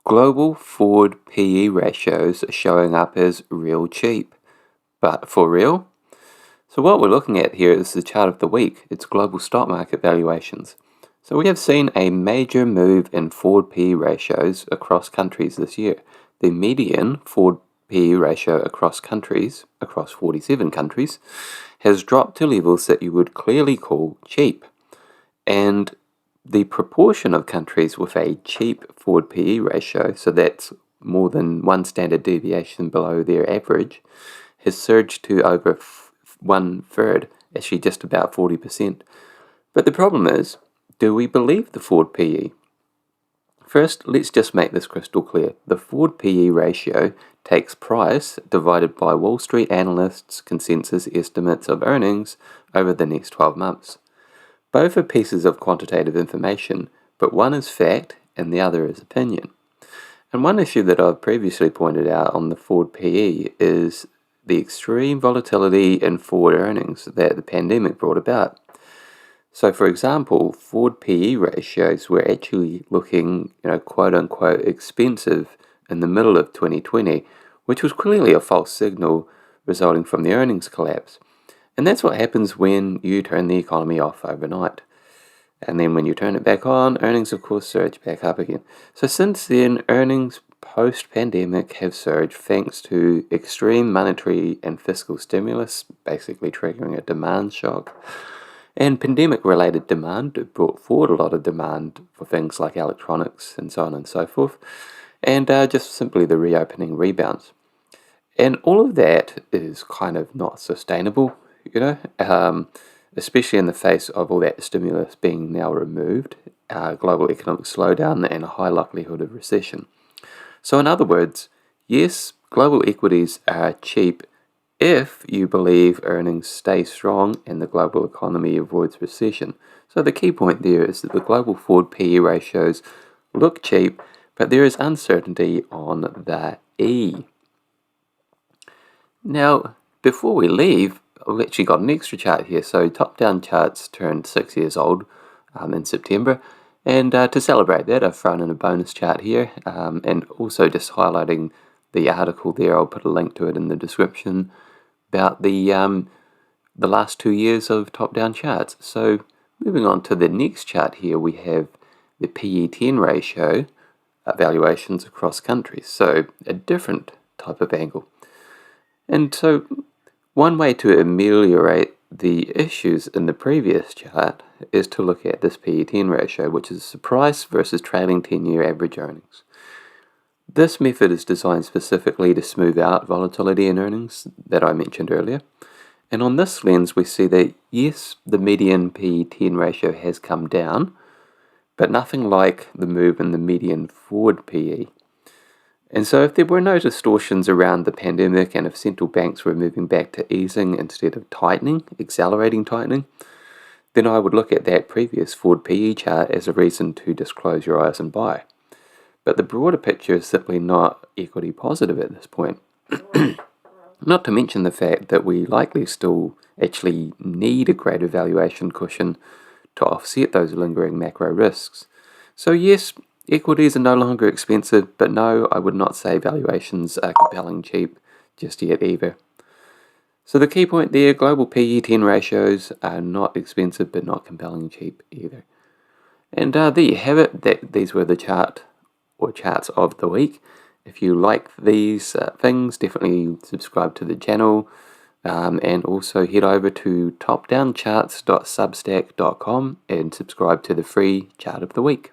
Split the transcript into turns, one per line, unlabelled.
Global forward PE ratios are showing up as real cheap. But for real? So what we're looking at here is the chart of the week. It's global stock market valuations. So we have seen a major move in forward PE ratios across countries this year. The median forward PE ratio across countries, across 47 countries, has dropped to levels that you would clearly call cheap. And the proportion of countries with a cheap forward PE ratio, so that's more than one standard deviation below their average, has surged to over one third, actually just about 40%. But the problem is, do we believe the forward PE? First, let's just make this crystal clear. The forward PE ratio takes price divided by Wall Street analysts' consensus estimates of earnings over the next 12 months. Both are pieces of quantitative information, but one is fact and the other is opinion. And one issue that I've previously pointed out on the forward PE is the extreme volatility in forward earnings that the pandemic brought about. So for example, forward PE ratios were actually looking, quote unquote expensive in the middle of 2020, which was clearly a false signal resulting from the earnings collapse. And that's what happens when you turn the economy off overnight. And then when you turn it back on, earnings of course surge back up again. So since then, earnings post-pandemic have surged thanks to extreme monetary and fiscal stimulus, basically triggering a demand shock. And pandemic-related demand brought forward a lot of demand for things like electronics and so on and so forth. And just simply the reopening rebounds. And all of that is kind of not sustainable. Especially in the face of all that stimulus being now removed, global economic slowdown, and a high likelihood of recession. So in other words, yes, global equities are cheap if you believe earnings stay strong and the global economy avoids recession. So the key point there is that the global forward PE ratios look cheap, but there is uncertainty on the E. Now, before we leave, I've actually got an extra chart here. So top-down charts turned 6 years old in September. And to celebrate that, I've thrown in a bonus chart here. And also just highlighting the article there, I'll put a link to it in the description, about the last 2 years of top-down charts. So moving on to the next chart here, we have the PE10 ratio valuations across countries. So a different type of angle. And so one way to ameliorate the issues in the previous chart is to look at this PE10 ratio, which is the price versus trailing 10-year average earnings. This method is designed specifically to smooth out volatility in earnings that I mentioned earlier. And on this lens, we see that yes, the median PE10 ratio has come down, but nothing like the move in the median forward PE. And so if there were no distortions around the pandemic and if central banks were moving back to easing instead of tightening, accelerating tightening, then I would look at that previous forward PE chart as a reason to just close your eyes and buy. But the broader picture is simply not equity positive at this point. Not to mention the fact that we likely still actually need a greater valuation cushion to offset those lingering macro risks. So yes, equities are no longer expensive, but no, I would not say valuations are compelling cheap just yet either. So the key point there, global PE10 ratios are not expensive, but not compelling cheap either. And there you have it. These were the charts of the week. If you like these things, definitely subscribe to the channel. And also head over to topdowncharts.substack.com and subscribe to the free chart of the week.